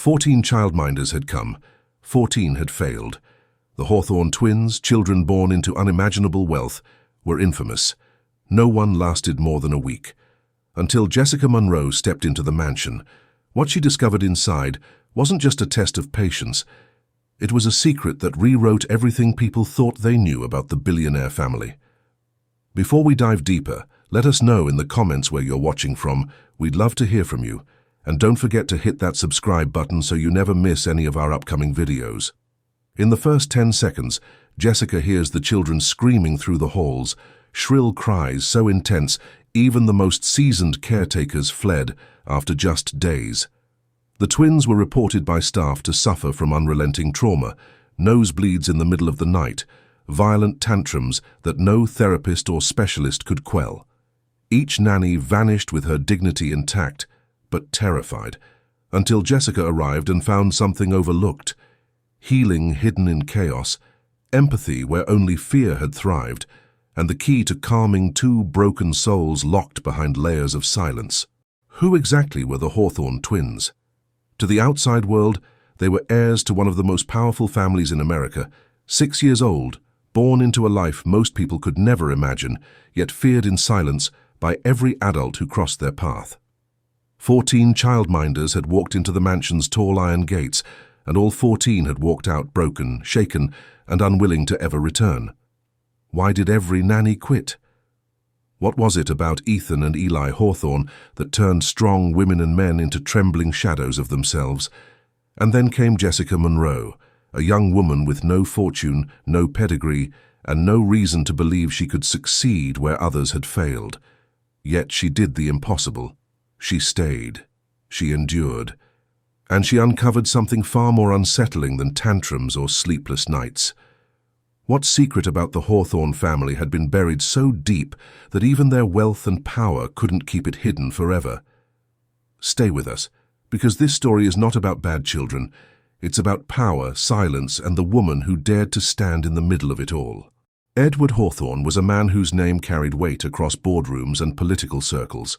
14 childminders had come, 14 had failed. The Hawthorne twins, children born into unimaginable wealth, were infamous. No one lasted more than a week. Until Jessica Monroe stepped into the mansion. What she discovered inside wasn't just a test of patience. It was a secret that rewrote everything people thought they knew about the Billionaire family. Before we dive deeper, let us know in the comments where you're watching from. We'd love to hear from you. And don't forget to hit that subscribe button so you never miss any of our upcoming videos. In the first 10 seconds, Jessica hears the children screaming through the halls, shrill cries so intense even the most seasoned caretakers fled after just days. The twins were reported by staff to suffer from unrelenting trauma, nosebleeds in the middle of the night, violent tantrums that no therapist or specialist could quell. Each nanny vanished with her dignity intact, but terrified, until Jessica arrived and found something overlooked. Healing hidden in chaos, empathy where only fear had thrived, and the key to calming two broken souls locked behind layers of silence. Who exactly were the Hawthorne twins? To the outside world, they were heirs to one of the most powerful families in America, 6 years old, born into a life most people could never imagine, yet feared in silence by every adult who crossed their path. 14 childminders had walked into the mansion's tall iron gates, and all 14 had walked out broken, shaken, and unwilling to ever return. Why did every nanny quit? What was it about Ethan and Eli Hawthorne that turned strong women and men into trembling shadows of themselves? And then came Jessica Monroe, a young woman with no fortune, no pedigree, and no reason to believe she could succeed where others had failed. Yet she did the impossible. She stayed. She endured. And she uncovered something far more unsettling than tantrums or sleepless nights. What secret about the Hawthorne family had been buried so deep that even their wealth and power couldn't keep it hidden forever? Stay with us, because this story is not about bad children. It's about power, silence, and the woman who dared to stand in the middle of it all. Edward Hawthorne was a man whose name carried weight across boardrooms and political circles.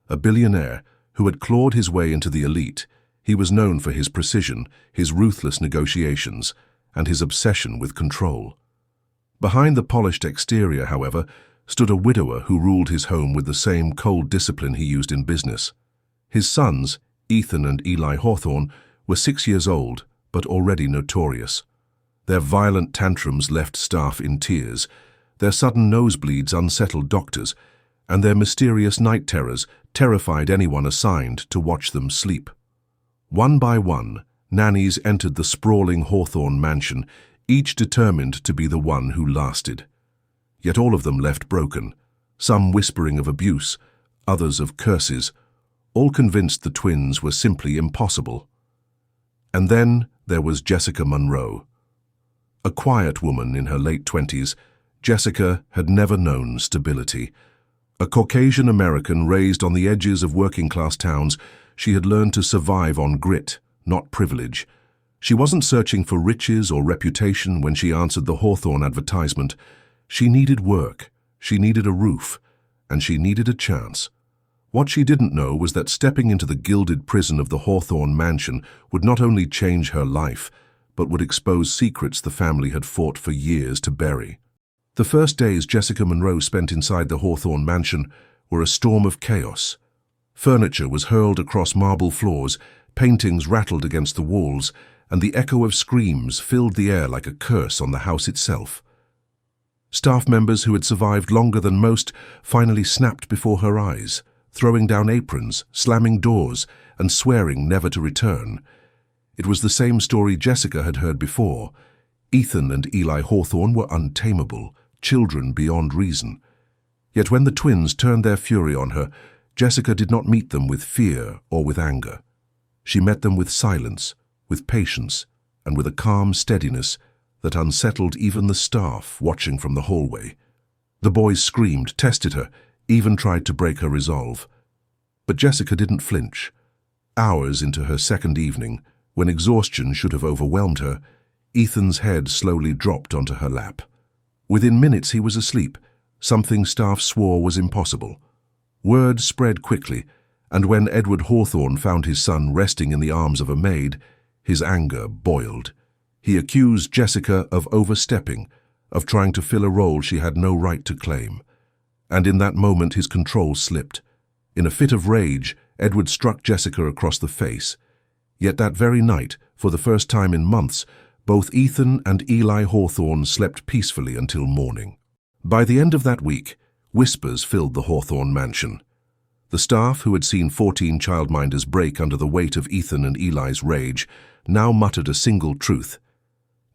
A billionaire who had clawed his way into the elite, he was known for his precision, his ruthless negotiations, and his obsession with control. Behind the polished exterior, however, stood a widower who ruled his home with the same cold discipline he used in business. His sons, Ethan and Eli Hawthorne, were 6 years old, but already notorious. Their violent tantrums left staff in tears, their sudden nosebleeds unsettled doctors, and their mysterious night terrors terrified anyone assigned to watch them sleep. One by one, nannies entered the sprawling Hawthorne mansion, each determined to be the one who lasted. Yet all of them left broken, some whispering of abuse, others of curses, all convinced the twins were simply impossible. And then there was Jessica Monroe. A quiet woman in her late 20s, Jessica had never known stability. A Caucasian American raised on the edges of working-class towns, she had learned to survive on grit, not privilege. She wasn't searching for riches or reputation when she answered the Hawthorne advertisement. She needed work, she needed a roof, and she needed a chance. What she didn't know was that stepping into the gilded prison of the Hawthorne mansion would not only change her life, but would expose secrets the family had fought for years to bury. The first days Jessica Monroe spent inside the Hawthorne mansion were a storm of chaos. Furniture was hurled across marble floors, paintings rattled against the walls, and the echo of screams filled the air like a curse on the house itself. Staff members who had survived longer than most finally snapped before her eyes, throwing down aprons, slamming doors, and swearing never to return. It was the same story Jessica had heard before. Ethan and Eli Hawthorne were untamable, children beyond reason. Yet when the twins turned their fury on her, Jessica did not meet them with fear or with anger. She met them with silence, with patience, and with a calm steadiness that unsettled even the staff watching from the hallway. The boys screamed, tested her, even tried to break her resolve. But Jessica didn't flinch. Hours into her second evening, when exhaustion should have overwhelmed her, Ethan's head slowly dropped onto her lap. Within minutes he was asleep, something staff swore was impossible. Word spread quickly. And when Edward Hawthorne found his son resting in the arms of a maid, his anger boiled. He accused Jessica of overstepping, of trying to fill a role she had no right to claim. And in that moment his control slipped. In a fit of rage, Edward struck Jessica across the face. Yet that very night, for the first time in months, both Ethan and Eli Hawthorne slept peacefully until morning. By the end of that week, whispers filled the Hawthorne mansion. The staff, who had seen 14 childminders break under the weight of Ethan and Eli's rage, now muttered a single truth.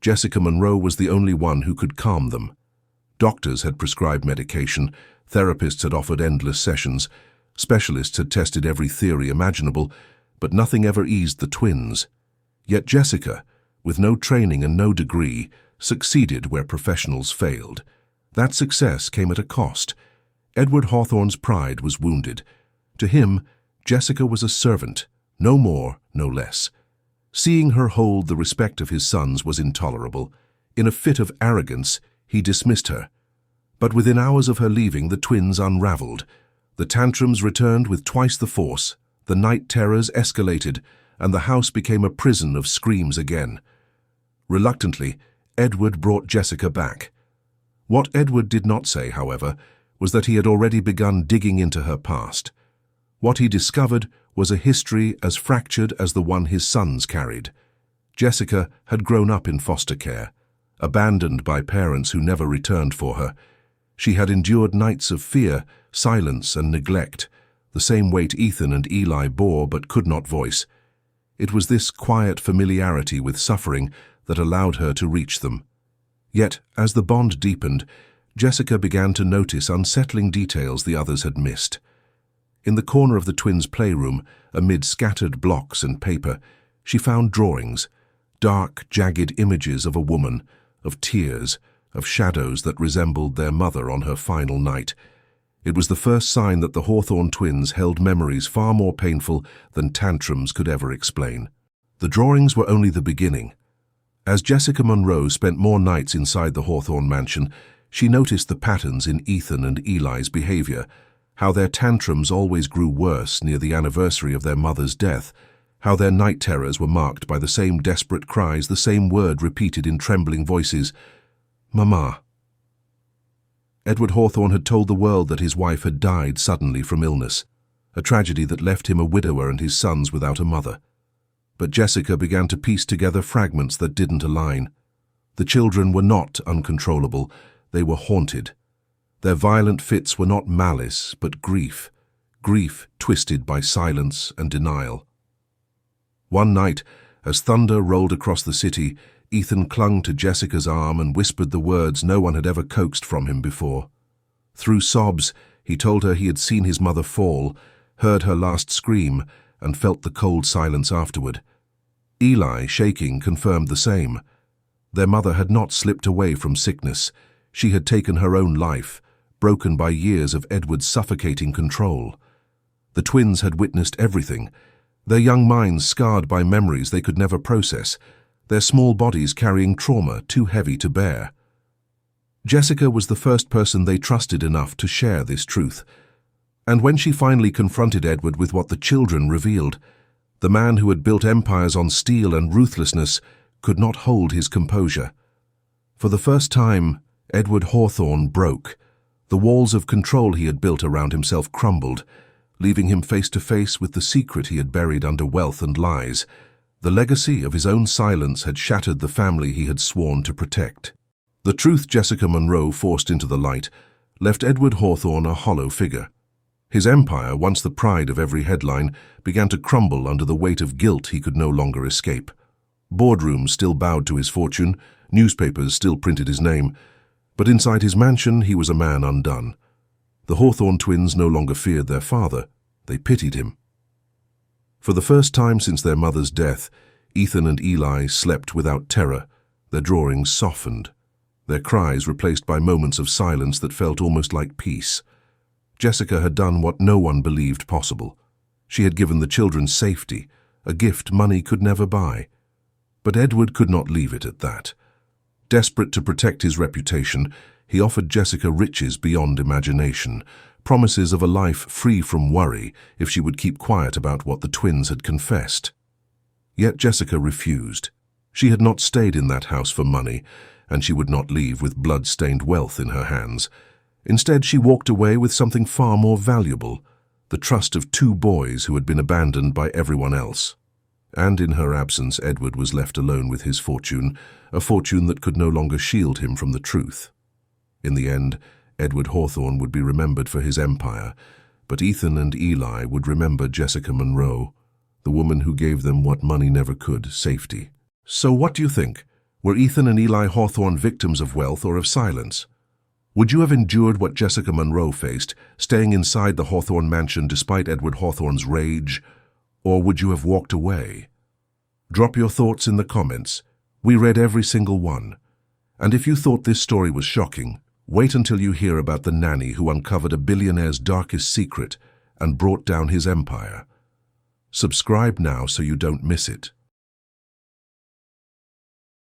Jessica Monroe was the only one who could calm them. Doctors had prescribed medication, therapists had offered endless sessions, specialists had tested every theory imaginable, but nothing ever eased the twins. Yet Jessica, with no training and no degree, succeeded where professionals failed. That success came at a cost. Edward Hawthorne's pride was wounded. To him, Jessica was a servant, no more, no less. Seeing her hold the respect of his sons was intolerable. In a fit of arrogance, he dismissed her. But within hours of her leaving, the twins unraveled. The tantrums returned with twice the force, the night terrors escalated, and the house became a prison of screams again. Reluctantly, Edward brought Jessica back. What Edward did not say, however, was that he had already begun digging into her past. What he discovered was a history as fractured as the one his sons carried. Jessica had grown up in foster care, abandoned by parents who never returned for her. She had endured nights of fear, silence, and neglect, the same weight Ethan and Eli bore but could not voice. It was this quiet familiarity with suffering that allowed her to reach them. Yet, as the bond deepened, Jessica began to notice unsettling details the others had missed. In the corner of the twins' playroom, amid scattered blocks and paper, she found drawings, dark, jagged images of a woman, of tears, of shadows that resembled their mother on her final night. It was the first sign that the Hawthorne twins held memories far more painful than tantrums could ever explain. The drawings were only the beginning. As Jessica Monroe spent more nights inside the Hawthorne mansion, she noticed the patterns in Ethan and Eli's behavior, how their tantrums always grew worse near the anniversary of their mother's death, how their night terrors were marked by the same desperate cries, the same word repeated in trembling voices, "Mama." Edward Hawthorne had told the world that his wife had died suddenly from illness, a tragedy that left him a widower and his sons without a mother. But Jessica began to piece together fragments that didn't align. The children were not uncontrollable, they were haunted. Their violent fits were not malice, but grief twisted by silence and denial. One night, as thunder rolled across the city, Ethan clung to Jessica's arm and whispered the words no one had ever coaxed from him before. Through sobs, he told her he had seen his mother fall, heard her last scream, and felt the cold silence afterward. Eli, shaking, confirmed the same. Their mother had not slipped away from sickness. She had taken her own life, broken by years of Edward's suffocating control. The twins had witnessed everything, their young minds scarred by memories they could never process, their small bodies carrying trauma too heavy to bear. Jessica was the first person they trusted enough to share this truth. And when she finally confronted Edward with what the children revealed, the man who had built empires on steel and ruthlessness could not hold his composure. For the first time, Edward Hawthorne broke. The walls of control he had built around himself crumbled, leaving him face to face with the secret he had buried under wealth and lies. The legacy of his own silence had shattered the family he had sworn to protect. The truth Jessica Monroe forced into the light left Edward Hawthorne a hollow figure. His empire, once the pride of every headline, began to crumble under the weight of guilt he could no longer escape. Boardrooms still bowed to his fortune, newspapers still printed his name, but inside his mansion he was a man undone. The Hawthorne twins no longer feared their father, they pitied him. For the first time since their mother's death, Ethan and Eli slept without terror, their drawings softened, their cries replaced by moments of silence that felt almost like peace. Jessica had done what no one believed possible. She had given the children safety, a gift money could never buy. But Edward could not leave it at that. Desperate to protect his reputation, he offered Jessica riches beyond imagination, promises of a life free from worry if she would keep quiet about what the twins had confessed. Yet Jessica refused. She had not stayed in that house for money, and she would not leave with blood-stained wealth in her hands. Instead, she walked away with something far more valuable, the trust of two boys who had been abandoned by everyone else. And in her absence, Edward was left alone with his fortune, a fortune that could no longer shield him from the truth. In the end, Edward Hawthorne would be remembered for his empire, but Ethan and Eli would remember Jessica Monroe, the woman who gave them what money never could, safety. So what do you think? Were Ethan and Eli Hawthorne victims of wealth or of silence? Would you have endured what Jessica Monroe faced, staying inside the Hawthorne mansion despite Edward Hawthorne's rage? Or would you have walked away? Drop your thoughts in the comments. We read every single one. And if you thought this story was shocking, wait until you hear about the nanny who uncovered a billionaire's darkest secret and brought down his empire. Subscribe now so you don't miss it.